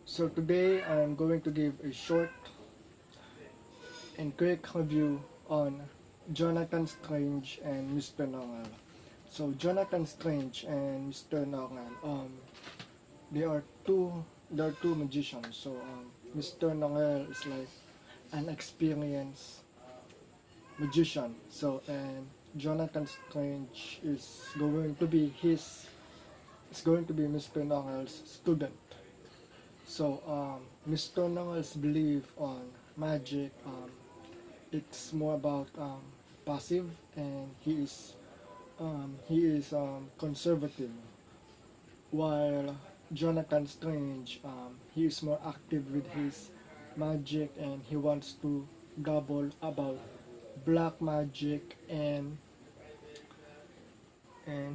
So today I'm going to give a short and quick review on Jonathan Strange and Mr. Norrell. So Jonathan Strange and Mr. Norrell, they are two they are two magicians. So Mr. Norrell is like an experienced magician. So and Jonathan Strange is going to be Mr. Norrell's student. So Mr. Norrell's belief on magic, it's more about passive, and he is conservative, while Jonathan Strange, he is more active with his magic, and he wants to double about black magic, and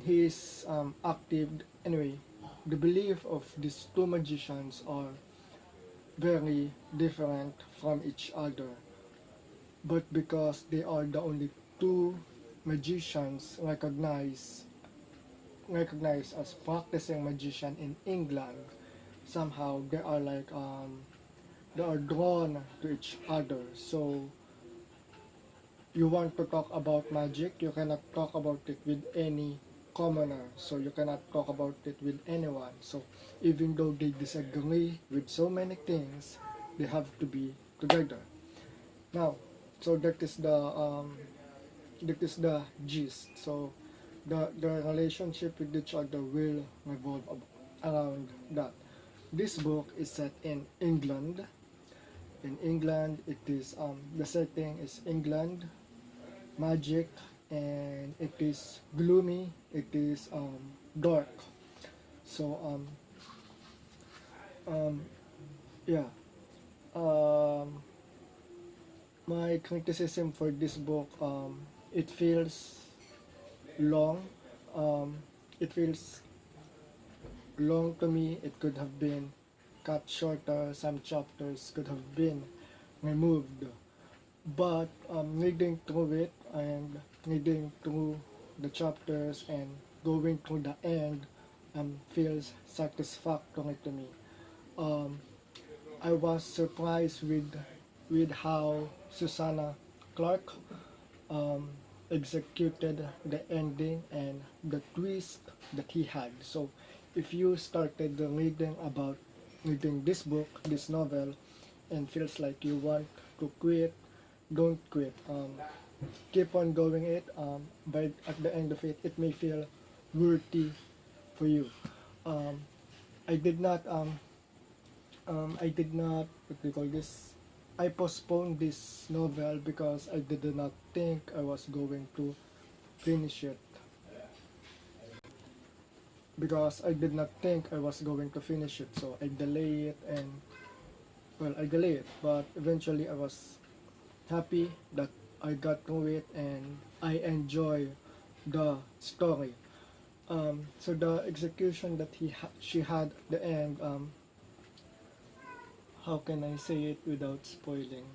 he is active anyway. The belief of these two magicians are very different from each other, but because they are the only two magicians recognized as practicing magician in England, somehow they are drawn to each other. So you want to talk about magic, you cannot talk about it with any commoner, so you cannot talk about it with anyone. So even though they disagree with so many things, they have to be together. Now, so that is the gist. So the relationship with each other will revolve around that. This book is set in England. In England, it is the setting is England, magic, and it is gloomy. It is dark. So um, yeah. Um, my criticism for this book, it feels long. Um, it feels long to me. It could have been cut shorter. Some chapters could have been removed. But reading through it and reading through the chapters and going through the end feels satisfactory to me. Um, I was surprised with how Susanna Clarke um, executed the ending and the twist that he had. So if you started reading this book, this novel, and feels like you want to quit, don't quit. Keep on going it. But at the end of it, it may feel worthy for you. Um, I did not. I did not. What do you call this? I postponed this novel because I did not think I was going to finish it. Because I did not think I was going to finish it, so I delay it, and I delay it. But eventually, I was happy that I got through it, and I enjoy the story. So the execution that she had at the end, how can I say it without spoiling?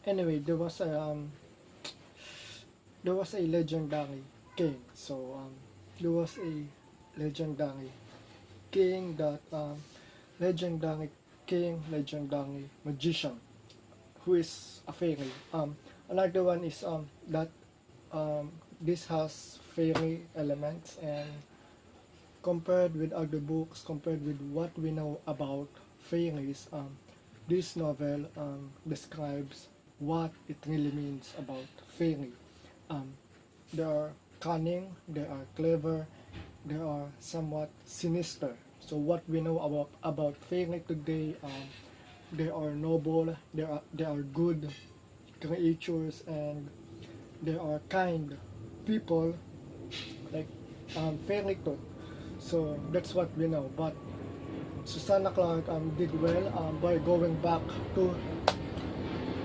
Anyway, there was a legendary king. So there was a legendary king that legendary legendary magician who is a fairy. Another one is that this has fairy elements, and compared with other books, compared with what we know about fairies, this novel describes what it really means about fairy. Um, they are cunning, they are clever, they are somewhat sinister. So what we know about fairy today, they are noble, they are good creatures, and they are kind people, like fairy tale. So that's what we know. But Susanna Clarke did well by to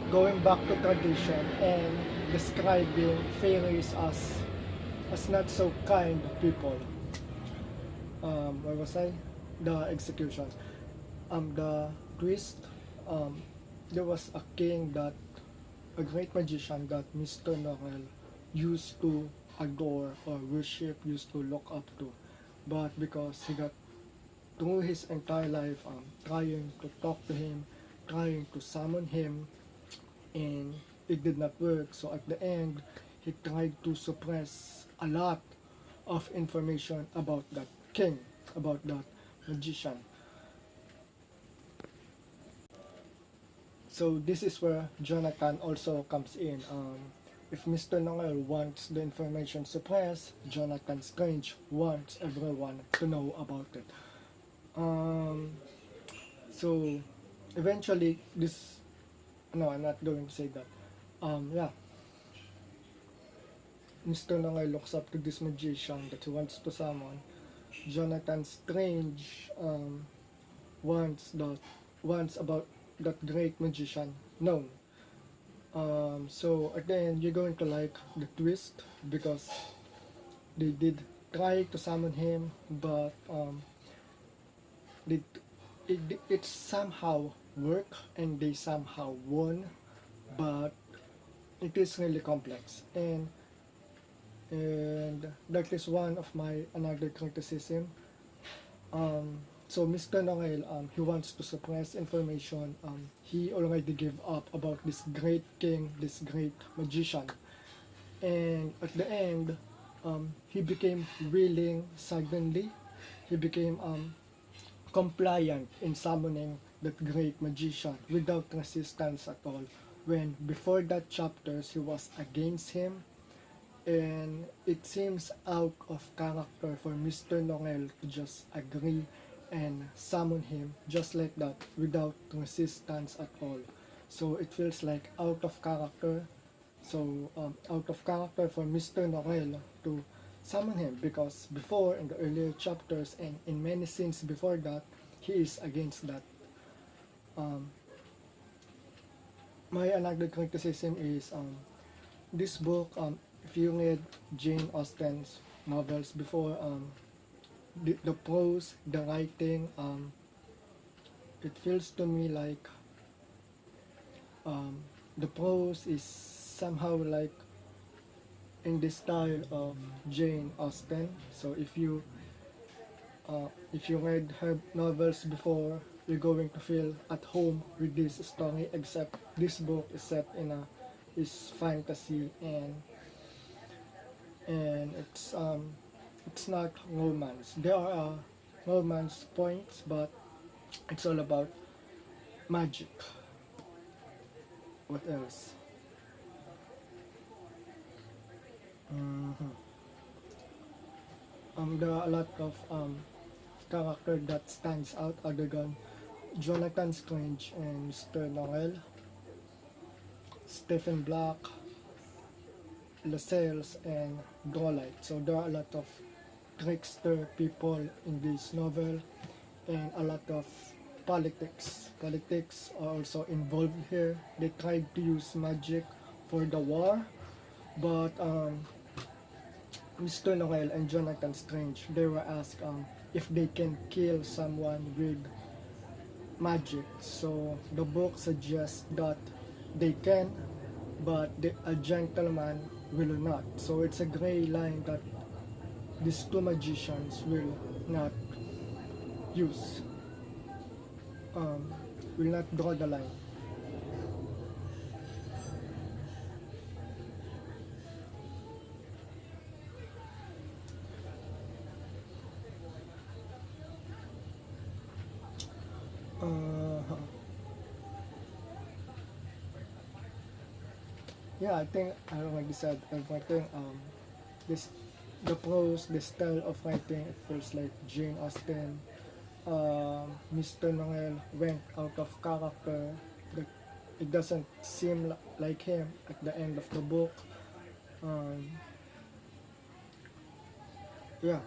going back to tradition and describing fairies as not so kind people. Where was I? The execution. The twist. There was a great magician that Mr. Norrell used to adore or worship, used to look up to, but because through his entire life trying to talk to him, trying to summon him, and it did not work. So at the end, he tried to suppress a lot of information about that king, about that magician. So this is where Jonathan also comes in. If Mr. Norrell wants the information suppressed, Jonathan Strange wants everyone to know about it. Um, so eventually, this no, I'm not going to say that. Yeah, Mr. Norrell looks up to this magician that he wants to summon. Jonathan Strange wants about that great magician known. So at the end, you're going to like the twist because they did try to summon him, but they, it somehow worked and they somehow won, but it is really complex, and that is one of my another criticism. So Mr. Norrell, he wants to suppress information. He already gave up about this great king, this great magician, and at the end, he became willing suddenly. He became compliant in summoning that great magician without resistance at all. When before that chapters he was against him, and it seems out of character for Mr. Norrell to just agree and summon him just like that without resistance at all. So it feels like out of character. So out of character for Mr. Norrell to summon him because before in the earlier chapters and in many scenes before that, he is against that. Um, my another criticism is this book. If you read Jane Austen's novels before, the prose, the writing, it feels to me like the prose is somehow like in the style of Jane Austen. So if you read her novels before, you're going to feel at home with this story. Except this book is set in a is fantasy and it's not romance. There are romance points, but it's all about magic. What else? hmm there are a lot of character that stands out other than Jonathan Strange and Mr. Norrell, Stephen Black, Lascelles, and Dolite. So there are a lot of trickster people in this novel and a lot of politics. Politics are also involved here. They tried to use magic for the war, but Mr. Norrell and Jonathan Strange, they were asked if they can kill someone with magic. So the book suggests that they can, but a gentleman will not. So it's a gray line that these two magicians will not use, will not draw the line. Uh, yeah, I think I already said everything. This the prose, the style of writing, it feels like Jane Austen. Mr. Norrell went out of character. That it doesn't seem like him at the end of the book. Um, yeah.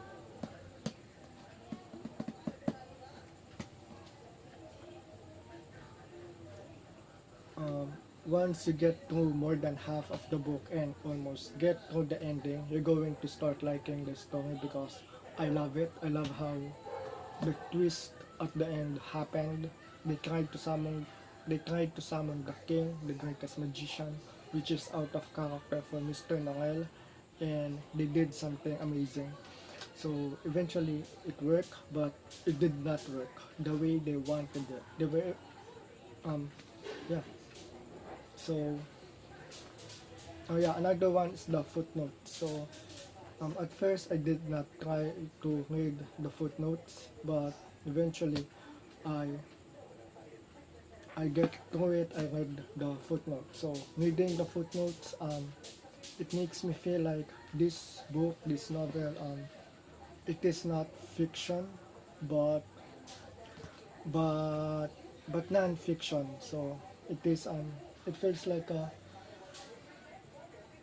Once you get through more than half of the book and almost get through the ending, you're going to start liking the story because I love it. I love how the twist at the end happened. They tried to summon they tried to summon the king, the greatest magician, which is out of character for Mr. Norrell, and they did something amazing. So eventually it worked, but it did not work the way they wanted it. They were, um, yeah. So, oh yeah, another one is the footnote. So, at first I did not try to read the footnotes, but eventually I I get through it. I read the footnotes. So reading the footnotes, it makes me feel like this book, this novel, it is not fiction, but but non-fiction. So it feels like a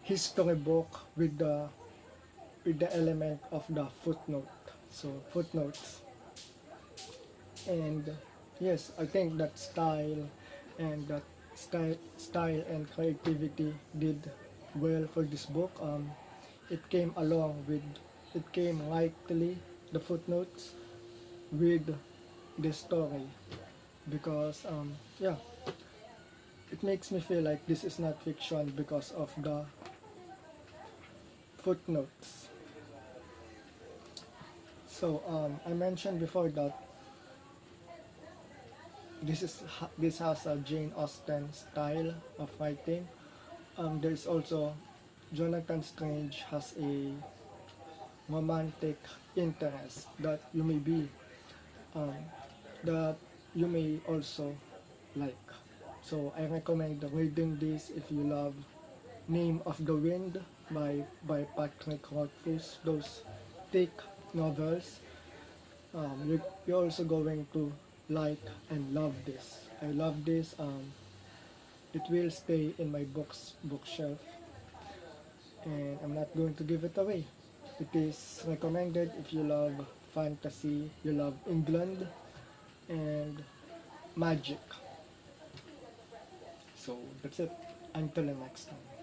history book with the element of the footnote. So footnotes, and yes, I think that style and creativity did well for this book. It came along with it came lightly, the footnotes, with the story, because yeah, it makes me feel like this is not fiction because of the footnotes. So I mentioned before that this has a Jane Austen style of writing. There's also Jonathan Strange has a romantic interest that um, that you may also like. So I recommend reading this if you love Name of the Wind by Patrick Rothfuss. Those thick novels. You're also going to like and love this. I love this. It will stay in my bookshelf, and I'm not going to give it away. It is recommended if you love fantasy, you love England, and magic. So that's it. Until the next time.